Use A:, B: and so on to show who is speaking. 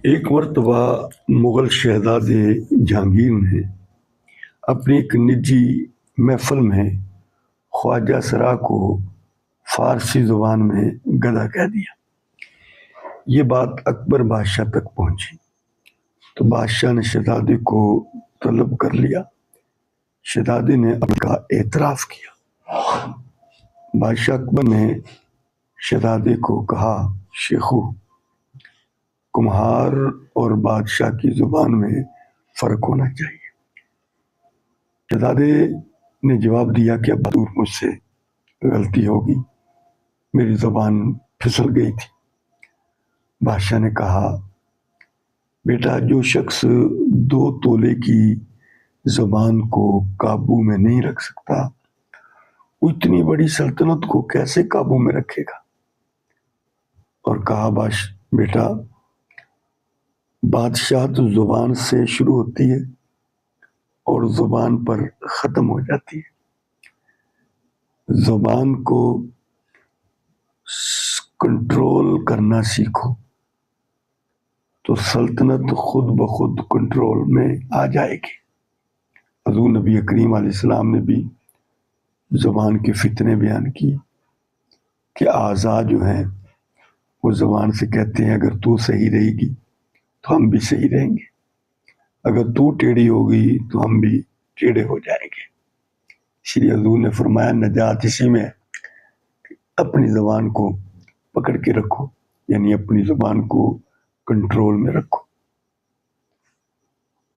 A: ایک مرتبہ مغل شہزادے جہانگیر نے اپنی ایک نجی محفل میں خواجہ سرا کو فارسی زبان میں گدھا کہہ دیا۔ یہ بات اکبر بادشاہ تک پہنچی تو بادشاہ نے شہزادے کو طلب کر لیا۔ شہزادے نے ان کا اعتراف کیا۔ بادشاہ اکبر نے شہزادے کو کہا، شیخو، کمہار اور بادشاہ کی زبان میں فرق ہونا چاہیے۔ شہزادے نے جواب دیا کہ اب دور مجھ سے غلطی ہوگی، میری زبان پھسل گئی تھی۔ بادشاہ نے کہا، بیٹا، جو شخص 2 تولے کی زبان کو قابو میں نہیں رکھ سکتا وہ اتنی بڑی سلطنت کو کیسے قابو میں رکھے گا؟ اور کہا، بیٹا، بادشاہ تو زبان سے شروع ہوتی ہے اور زبان پر ختم ہو جاتی ہے۔ زبان کو کنٹرول کرنا سیکھو تو سلطنت خود بخود کنٹرول میں آ جائے گی۔ حضور نبی کریم علیہ السلام نے بھی زبان کے فتنے بیان کی کہ اعضاء جو ہیں وہ زبان سے کہتے ہیں اگر تو صحیح رہے گی تو ہم بھی صحیح رہیں گے، اگر تو ٹیڑھی ہوگی تو ہم بھی ٹیڑھے ہو جائیں گے۔ شری حضور نے فرمایا، نجات اسی میں ہے کہ اپنی زبان کو پکڑ کے رکھو، یعنی اپنی زبان کو کنٹرول میں رکھو۔